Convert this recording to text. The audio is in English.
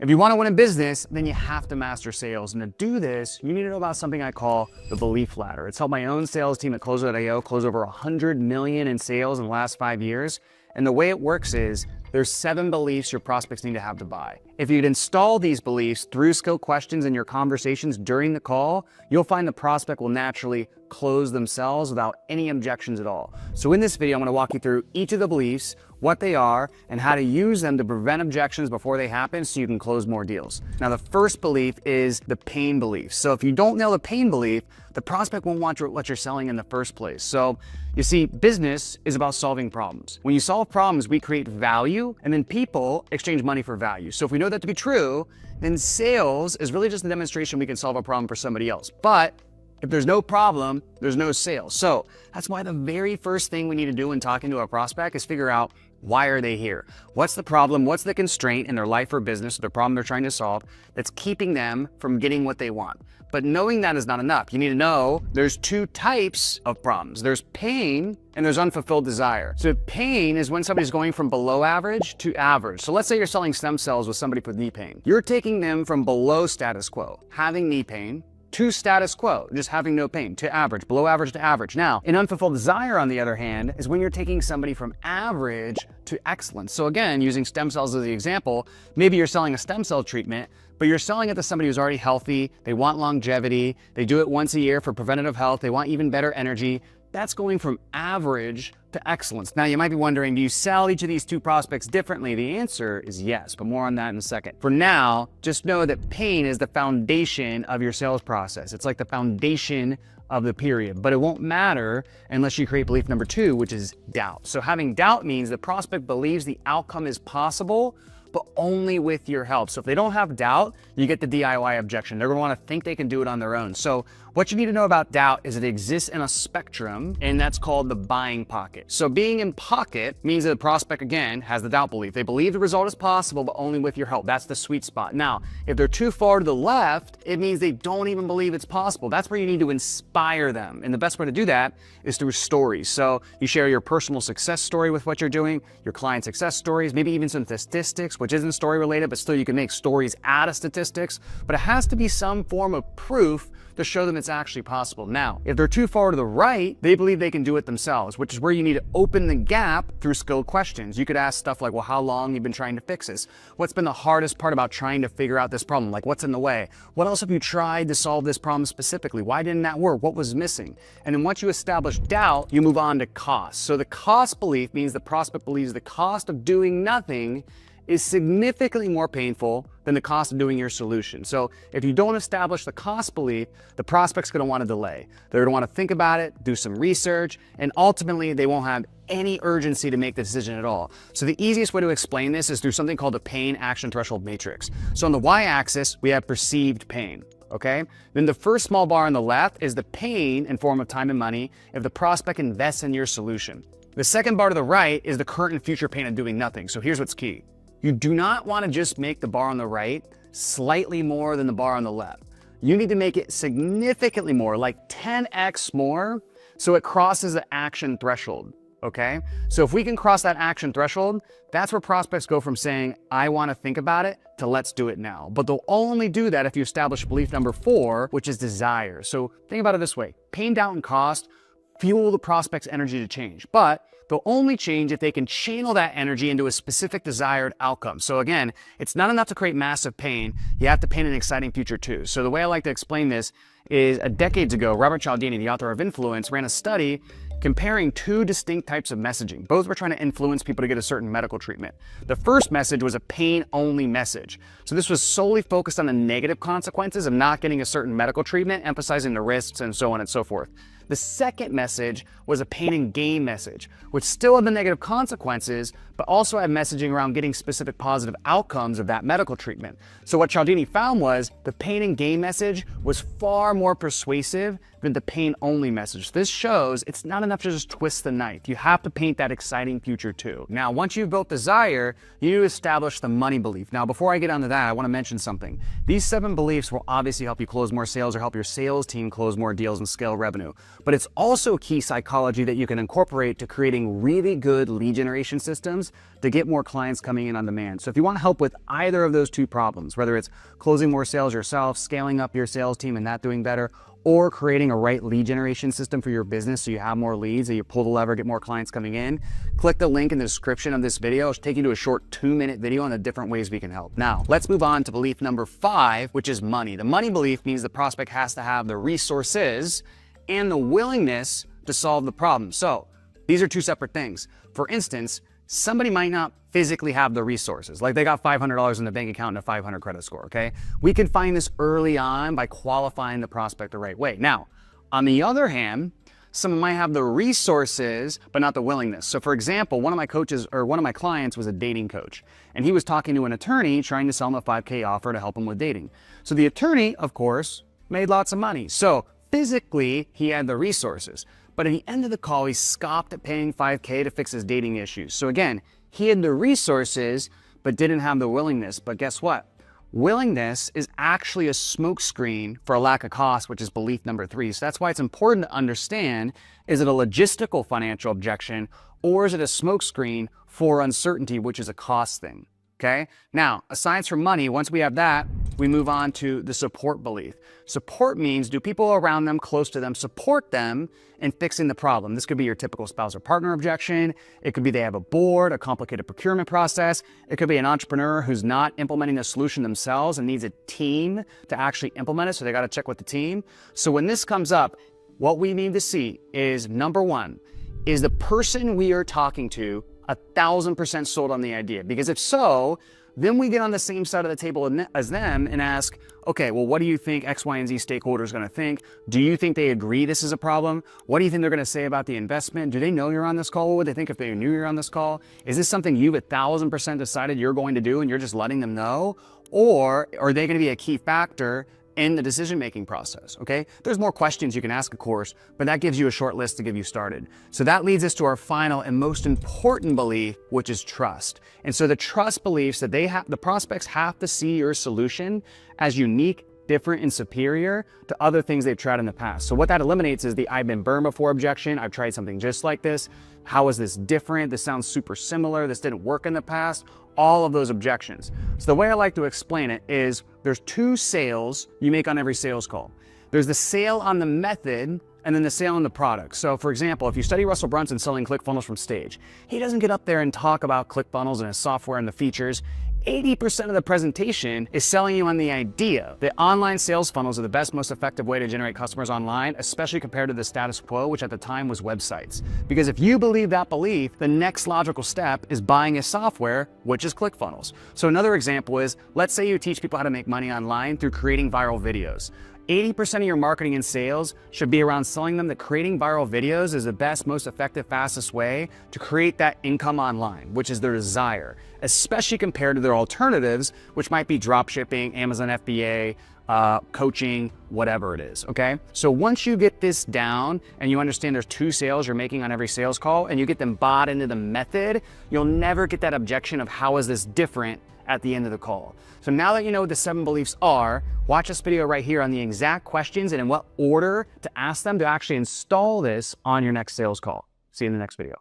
If you want to win in business, then you have to master sales. And to do this, you need to know about something I call the belief ladder. It's helped my own sales team at Closer.io close over 100 million in sales in the last 5 years. And the way it works is there's 7 beliefs your prospects need to have to buy. If you'd install these beliefs through skill questions in your conversations during the call, you'll find the prospect will naturally close themselves without any objections at all. So in this video, I'm going to walk you through each of the beliefs, what they are, and how to use them to prevent objections before they happen so you can close more deals. Now, the first belief is the pain belief. So if you don't nail the pain belief, the prospect won't want what you're selling in the first place. So you see, business is about solving problems. When you solve problems, we create value, and then people exchange money for value. So if we know that to be true, then sales is really just a demonstration we can solve a problem for somebody else. But if there's no problem, there's no sales. So that's why the very first thing we need to do when talking to a prospect is figure out, why are they here? What's the problem? What's the constraint in their life or business, or the problem they're trying to solve that's keeping them from getting what they want? But knowing that is not enough. You need to know there's 2 types of problems. There's pain and there's unfulfilled desire. So pain is when somebody's going from below average to average. So let's say you're selling stem cells with somebody with knee pain. You're taking them from below status quo, having knee pain, to status quo, just having no pain, to average, below average to average. Now, an unfulfilled desire, on the other hand, is when you're taking somebody from average to excellence. So again, using stem cells as the example, maybe you're selling a stem cell treatment, but you're selling it to somebody who's already healthy, they want longevity, they do it once a year for preventative health, they want even better energy. That's going from average to excellence. Now, you might be wondering, do you sell each of these 2 prospects differently? The answer is yes, but more on that in a second. For now, just know that pain is the foundation of your sales process. It's like the foundation of the period, but it won't matter unless you create belief number 2, which is doubt. So having doubt means the prospect believes the outcome is possible, but only with your help. So if they don't have doubt, you get the DIY objection. They're gonna wanna think they can do it on their own. So what you need to know about doubt is it exists in a spectrum, and that's called the buying pocket. So being in pocket means that the prospect, again, has the doubt belief. They believe the result is possible, but only with your help. That's the sweet spot. Now, if they're too far to the left, it means they don't even believe it's possible. That's where you need to inspire them. And the best way to do that is through stories. So you share your personal success story with what you're doing, your client success stories, maybe even some statistics, which isn't story related, but still you can make stories out of statistics, but it has to be some form of proof to show them it's actually possible. Now, if they're too far to the right, they believe they can do it themselves, which is where you need to open the gap through skilled questions. You could ask stuff like, well, how long you've been trying to fix this? What's been the hardest part about trying to figure out this problem? Like, what's in the way? What else have you tried to solve this problem specifically? Why didn't that work? What was missing? And then once you establish doubt, you move on to cost. So the cost belief means the prospect believes the cost of doing nothing is significantly more painful than the cost of doing your solution. So if you don't establish the cost belief, the prospect's gonna wanna delay. They're gonna wanna think about it, do some research, and ultimately they won't have any urgency to make the decision at all. So the easiest way to explain this is through something called the pain action threshold matrix. So on the y-axis, we have perceived pain. Okay? Then the first small bar on the left is the pain in form of time and money if the prospect invests in your solution. The second bar to the right is the current and future pain of doing nothing. So here's what's key. You do not want to just make the bar on the right slightly more than the bar on the left. You need to make it significantly more, like 10x more, so it crosses the action threshold, okay? So if we can cross that action threshold, that's where prospects go from saying, I want to think about it, to let's do it now. But they'll only do that if you establish belief number 4, which is desire. So think about it this way. Pain, doubt, and cost fuel the prospect's energy to change, but they'll only change if they can channel that energy into a specific desired outcome. So again, it's not enough to create massive pain. You have to paint an exciting future too. So the way I like to explain this is decades ago, Robert Cialdini, the author of Influence, ran a study comparing 2 distinct types of messaging. Both were trying to influence people to get a certain medical treatment. The first message was a pain-only message. So this was solely focused on the negative consequences of not getting a certain medical treatment, emphasizing the risks and so on and so forth. The second message was a pain and gain message, which still had the negative consequences, but also had messaging around getting specific positive outcomes of that medical treatment. So what Cialdini found was the pain and gain message was far more persuasive than the pain only message. This shows it's not enough to just twist the knife. You have to paint that exciting future too. Now, once you've built desire, you need to establish the money belief. Now, before I get onto that, I want to mention something. These 7 beliefs will obviously help you close more sales or help your sales team close more deals and scale revenue. but it's also key psychology that you can incorporate to creating really good lead generation systems to get more clients coming in on demand. So if you want help with either of those two problems, whether it's closing more sales yourself, scaling up your sales team and that doing better, or creating a right lead generation system for your business so you have more leads, so you pull the lever, get more clients coming in, click the link in the description of this video. It'll take you to a short 2-minute video on the different ways we can help. Now, let's move on to belief number 5, which is money. The money belief means the prospect has to have the resources and the willingness to solve the problem. So these are two separate things. For instance, somebody might not physically have the resources, like they got $500 in the bank account and a 500 credit score, okay? We can find this early on by qualifying the prospect the right way. Now, on the other hand, someone might have the resources, but not the willingness. So for example, one of my clients was a dating coach, and he was talking to an attorney trying to sell him a 5K offer to help him with dating. So the attorney, of course, made lots of money. So physically, he had the resources. But at the end of the call, he scoffed at paying $5K to fix his dating issues. So again, he had the resources, but didn't have the willingness. But guess what? Willingness is actually a smokescreen for a lack of cost, which is belief number 3. So that's why it's important to understand, is it a logistical financial objection, or is it a smokescreen for uncertainty, which is a cost thing? Okay. Now, aside from money, once we have that, we move on to the support belief. Support means, do people around them, close to them, support them in fixing the problem? This could be your typical spouse or partner objection. It could be they have a board, a complicated procurement process. It could be an entrepreneur who's not implementing a solution themselves and needs a team to actually implement it. So they got to check with the team. So when this comes up, what we need to see is, number 1, is the person we are talking to 1,000% sold on the idea? Because if so, then we get on the same side of the table as them and ask, okay, well, what do you think X, Y, and Z stakeholders are going to think? Do you think they agree this is a problem? What do you think they're going to say about the investment? Do they know you're on this call? What would they think if they knew you're on this call? Is this something you've 1,000% decided you're going to do and you're just letting them know? Or are they going to be a key factor in the decision-making process, okay? There's more questions you can ask, of course, but that gives you a short list to get you started. So that leads us to our final and most important belief, which is trust. And so the trust beliefs that the prospects have to see your solution as unique, different, and superior to other things they've tried in the past. So what that eliminates is the I've been burned before objection. I've tried something just like this. How is this different? This sounds super similar. This didn't work in the past. All of those objections. So the way I like to explain it is there's 2 sales you make on every sales call. There's the sale on the method and then the sale on the product. So for example, if you study Russell Brunson selling ClickFunnels from stage, he doesn't get up there and talk about ClickFunnels and his software and the features. 80% of the presentation is selling you on the idea that online sales funnels are the best, most effective way to generate customers online, especially compared to the status quo, which at the time was websites. Because if you believe that belief, the next logical step is buying a software, which is ClickFunnels. So another example is, let's say you teach people how to make money online through creating viral videos. 80% of your marketing and sales should be around selling them that creating viral videos is the best, most effective, fastest way to create that income online, which is their desire, especially compared to their alternatives, which might be drop shipping, Amazon FBA, coaching, whatever it is, okay? So once you get this down and you understand there's 2 sales you're making on every sales call and you get them bought into the method, you'll never get that objection of how is this different at the end of the call. So now that you know what the 7 beliefs are, watch this video right here on the exact questions and in what order to ask them to actually install this on your next sales call. See you in the next video.